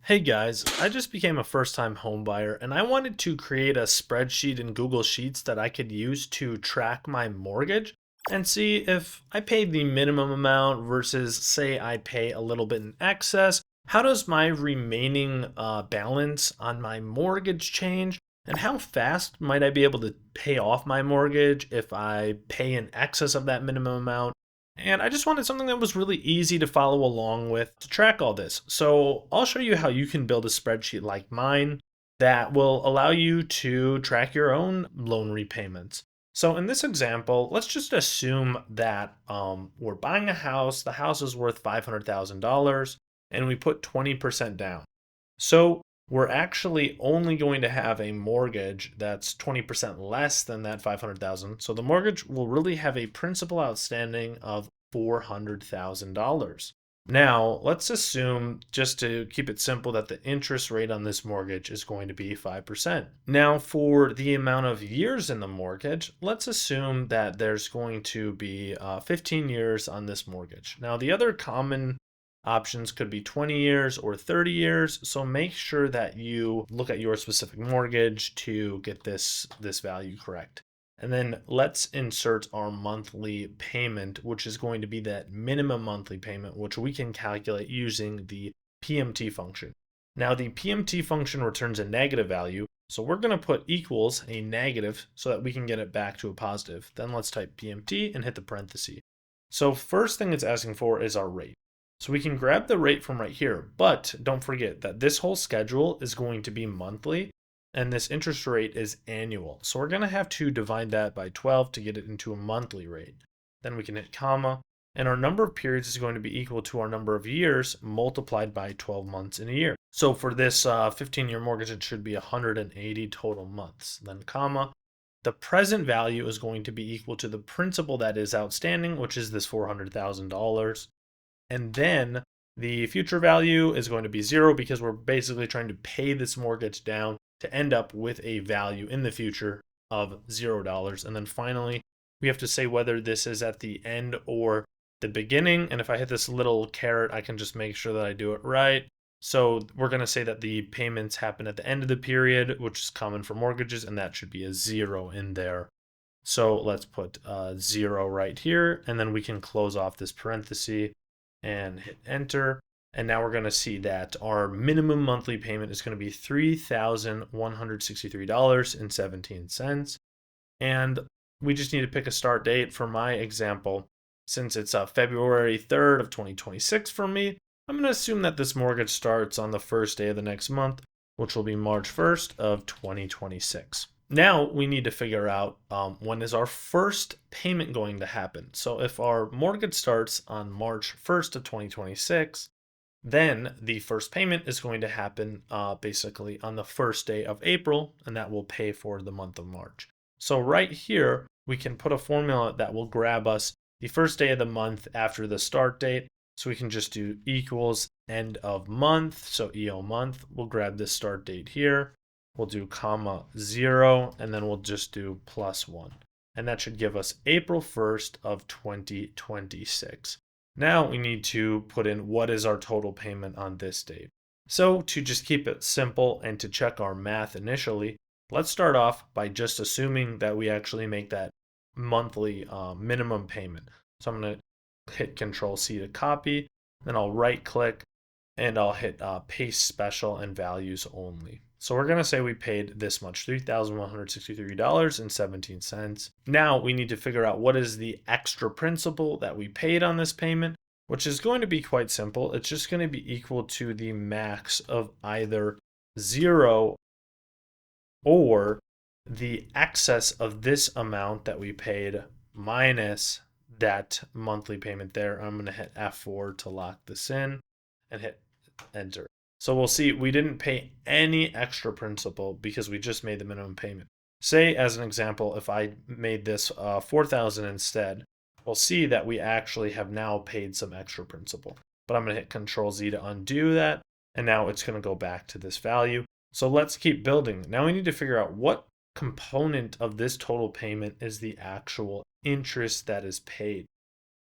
Hey guys, I just became a first-time home buyer and I wanted to create a spreadsheet in Google Sheets that I could use to track my mortgage and see if I paid the minimum amount versus say I pay a little bit in excess. How does my remaining balance on my mortgage change? And how fast might I be able to pay off my mortgage if I pay in excess of that minimum amount? And I just wanted something that was really easy to follow along with to track all this. So I'll show you how you can build a spreadsheet like mine that will allow you to track your own loan repayments. So in this example, let's just assume that we're buying a house. The house is worth $500,000 and we put 20% down. So we're actually only going to have a mortgage that's 20% less than that 500,000. So the mortgage will really have a principal outstanding of $400,000. Now, let's assume, just to keep it simple, that the interest rate on this mortgage is going to be 5%. Now, for the amount of years in the mortgage, let's assume that there's going to be 15 years on this mortgage. Now, the other common options could be 20 years or 30 years. So make sure that you look at your specific mortgage to get this value correct. And then let's insert our monthly payment, which is going to be that minimum monthly payment, which we can calculate using the PMT function. Now the PMT function returns a negative value. So we're going to put equals a negative so that we can get it back to a positive. Then let's type PMT and hit the parenthesis. So first thing it's asking for is our rate. So we can grab the rate from right here, but don't forget that this whole schedule is going to be monthly and this interest rate is annual. So we're going to have to divide that by 12 to get it into a monthly rate. Then we can hit comma, and our number of periods is going to be equal to our number of years multiplied by 12 months in a year. So for this 15-year mortgage, it should be 180 total months. Then comma, the present value is going to be equal to the principal that is outstanding, which is this $400,000. And then the future value is going to be 0 because we're basically trying to pay this mortgage down to end up with a value in the future of $0. And then finally, we have to say whether this is at the end or the beginning. And if I hit this little caret, I can just make sure that I do it right. So we're going to say that the payments happen at the end of the period, which is common for mortgages, and that should be a 0 in there. So let's put 0 right here, and then we can close off this parenthesis and hit enter. And now we're going to see that our minimum monthly payment is going to be $3,163.17. And we just need to pick a start date. For my example, since it's February 3rd of 2026 for me, I'm going to assume that this mortgage starts on the first day of the next month, which will be March 1st of 2026. Now we need to figure out when is our first payment going to happen. So if our mortgage starts on March 1st of 2026, then the first payment is going to happen basically on the first day of April, and that will pay for the month of March. So right here, we can put a formula that will grab us the first day of the month after the start date. So we can just do equals end of month. So EO month, we'll grab this start date here. We'll do comma 0, and then we'll just do +1. And that should give us April 1st of 2026. Now we need to put in what is our total payment on this date. So to just keep it simple and to check our math initially, let's start off by just assuming that we actually make that monthly minimum payment. So I'm going to hit Control C to copy, then I'll right click and I'll hit paste special and values only. So we're going to say we paid this much, $3,163.17. Now we need to figure out what is the extra principal that we paid on this payment, which is going to be quite simple. It's just going to be equal to the max of either 0 or the excess of this amount that we paid minus that monthly payment there. I'm going to hit F4 to lock this in and hit enter. So we'll see we didn't pay any extra principal because we just made the minimum payment. Say as an example, if I made this $4,000 instead, we'll see that we actually have now paid some extra principal. But I'm going to hit Control Z to undo that, and now it's going to go back to this value. So let's keep building. Now we need to figure out what component of this total payment is the actual interest that is paid.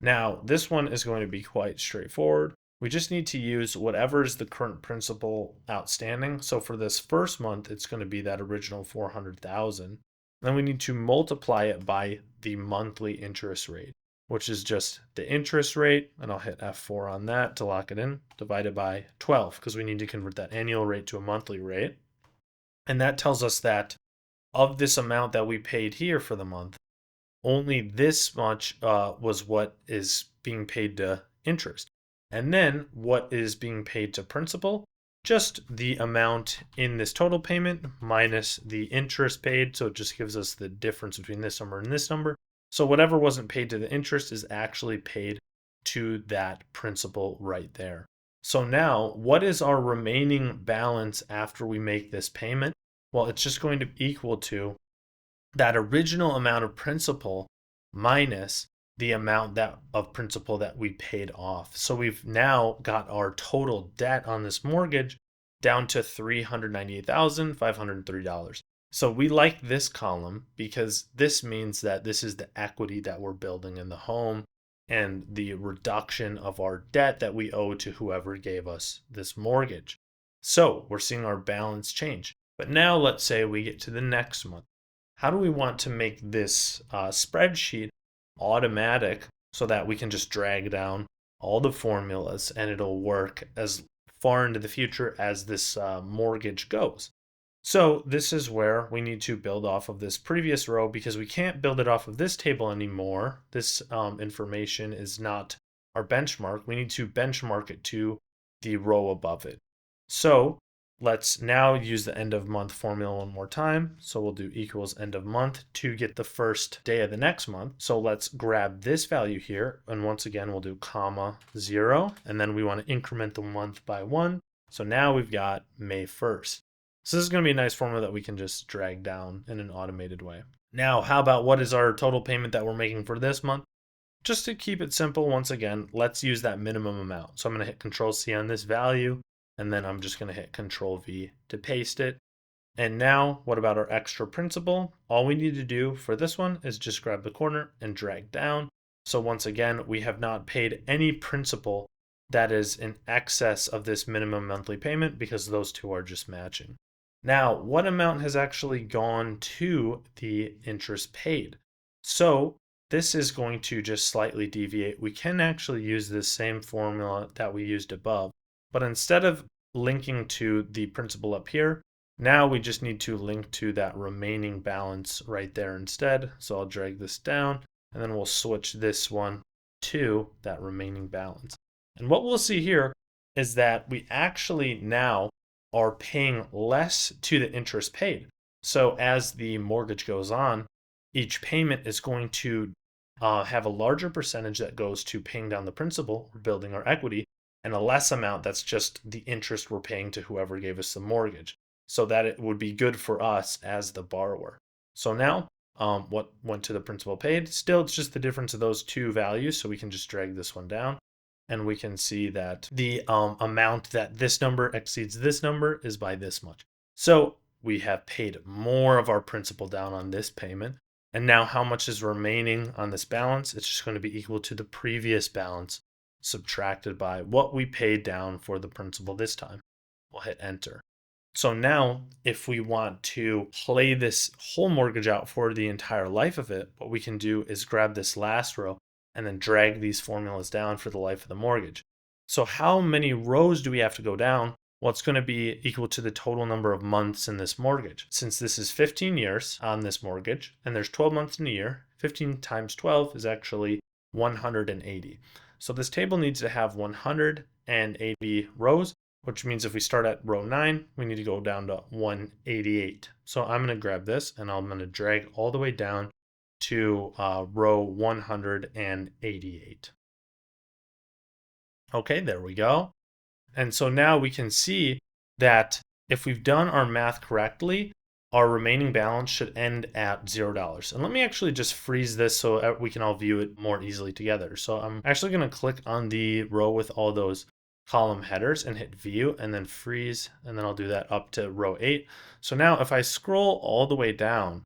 Now this one is going to be quite straightforward. we just need to use whatever is the current principal outstanding. So for this first month, it's going to be that original 400,000. Then we need to multiply it by the monthly interest rate, which is just the interest rate, and I'll hit F4 on that to lock it in, divided by 12, because we need to convert that annual rate to a monthly rate. And that tells us that of this amount that we paid here for the month, only this much was what is being paid to interest. And then what is being paid to principal? Just the amount in this total payment minus the interest paid. So it just gives us the difference between this number and this number. So whatever wasn't paid to the interest is actually paid to that principal right there. So now, what is our remaining balance after we make this payment? Well, it's just going to equal to that original amount of principal minus the amount of principal that we paid off. So we've now got our total debt on this mortgage down to $398,503. So we like this column because this means that this is the equity that we're building in the home and the reduction of our debt that we owe to whoever gave us this mortgage. So we're seeing our balance change. But now let's say we get to the next month. How do we want to make this spreadsheet automatic so that we can just drag down all the formulas and it'll work as far into the future as this mortgage goes? So this is where we need to build off of this previous row because we can't build it off of this table anymore. This information is not our benchmark. We need to benchmark it to the row above it. So let's now use the end of month formula one more time. So we'll do equals end of month to get the first day of the next month. So let's grab this value here. And once again, we'll do comma 0. And then we want to increment the month by 1. So now we've got May 1st. So this is going to be a nice formula that we can just drag down in an automated way. Now, how about what is our total payment that we're making for this month? Just to keep it simple, once again, let's use that minimum amount. So I'm going to hit Control C on this value. And then I'm just going to hit Control V to paste it. And now, what about our extra principal? All we need to do for this one is just grab the corner and drag down. So once again, we have not paid any principal that is in excess of this minimum monthly payment because those two are just matching. Now, what amount has actually gone to the interest paid? So this is going to just slightly deviate. We can actually use this same formula that we used above. But instead of linking to the principal up here, now we just need to link to that remaining balance right there instead. So I'll drag this down and then we'll switch this one to that remaining balance. And what we'll see here is that we actually now are paying less to the interest paid. So as the mortgage goes on, each payment is going to have a larger percentage that goes to paying down the principal or building our equity, and a less amount that's just the interest we're paying to whoever gave us the mortgage, so that it would be good for us as the borrower. So now what went to the principal paid? Still, it's just the difference of those two values, so we can just drag this one down, and we can see that the amount that this number exceeds this number is by this much. So we have paid more of our principal down on this payment, and now how much is remaining on this balance? It's just going to be equal to the previous balance subtracted by what we paid down for the principal this time. We'll hit enter. So now if we want to play this whole mortgage out for the entire life of it, what we can do is grab this last row and then drag these formulas down for the life of the mortgage. So how many rows do we have to go down? Well, it's going to be equal to the total number of months in this mortgage. Since this is 15 years on this mortgage and there's 12 months in a year, 15 times 12 is actually 180. So this table needs to have 180 rows, which means if we start at row 9, we need to go down to 188. So I'm going to grab this and I'm going to drag all the way down to row 188. Okay, there we go. And so now we can see that if we've done our math correctly, our remaining balance should end at $0. And let me actually just freeze this so we can all view it more easily together. So I'm actually going to click on the row with all those column headers and hit view and then freeze. And then I'll do that up to row 8. So now if I scroll all the way down,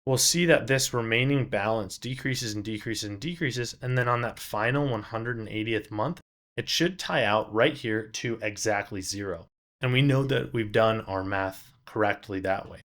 we'll see that this remaining balance decreases and decreases and decreases. And then on that final 180th month, it should tie out right here to exactly 0. And we know that we've done our math correctly that way.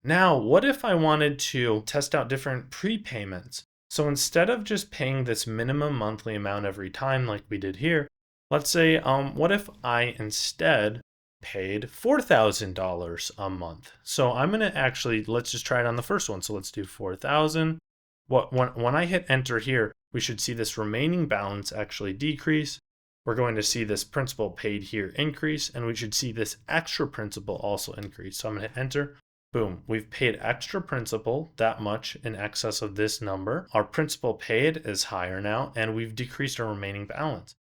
Now, what if I wanted to test out different prepayments? So instead of just paying this minimum monthly amount every time like we did here, let's say, what if I instead paid $4,000 a month? So I'm gonna actually, let's just try it on the first one. So let's do 4,000. When I hit enter here, we should see this remaining balance actually decrease. We're going to see this principal paid here increase, and we should see this extra principal also increase. So I'm gonna hit enter. Boom, we've paid extra principal, that much in excess of this number. Our principal paid is higher now, and we've decreased our remaining balance.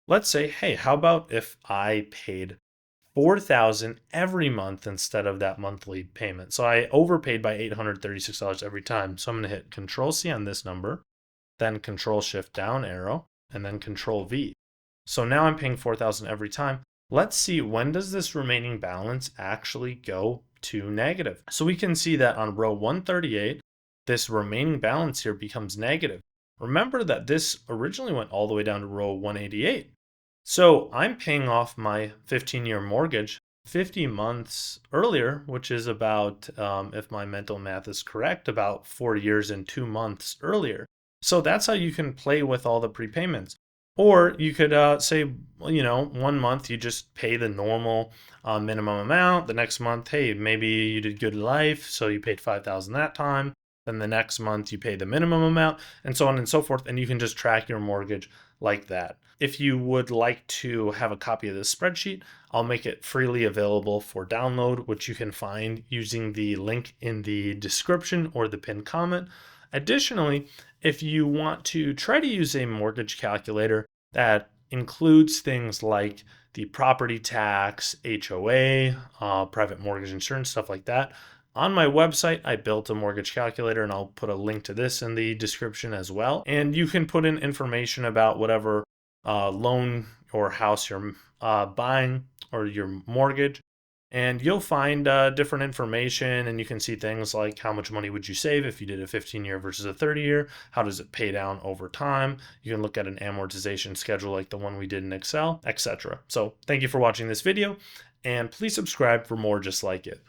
Let's say, hey, how about if I paid 4,000 every month instead of that monthly payment? So I overpaid by $836 every time. So I'm going to hit Control C on this number, then Control Shift down arrow, and then Control V. So now I'm paying 4,000 every time. Let's see, when does this remaining balance actually go to negative? So we can see that on row 138, this remaining balance here becomes negative. Remember that this originally went all the way down to row 188. So I'm paying off my 15-year mortgage 50 months earlier, which is about, if my mental math is correct, about 4 years and 2 months earlier. So that's how you can play with all the prepayments. Or you could say, you know, 1 month you just pay the normal minimum amount. The next month, hey, maybe you did good life, so you paid 5,000 that time. Then the next month you pay the minimum amount, and so on and so forth. And you can just track your mortgage like that. If you would like to have a copy of this spreadsheet, I'll make it freely available for download, which you can find using the link in the description or the pinned comment. Additionally, if you want to try to use a mortgage calculator that includes things like the property tax, HOA, private mortgage insurance, stuff like that, on my website, I built a mortgage calculator, and I'll put a link to this in the description as well. And you can put in information about whatever loan or house you're buying or your mortgage. And you'll find different information, and you can see things like how much money would you save if you did a 15-year versus a 30-year? How does it pay down over time? You can look at an amortization schedule like the one we did in Excel, etc. So thank you for watching this video, and please subscribe for more just like it.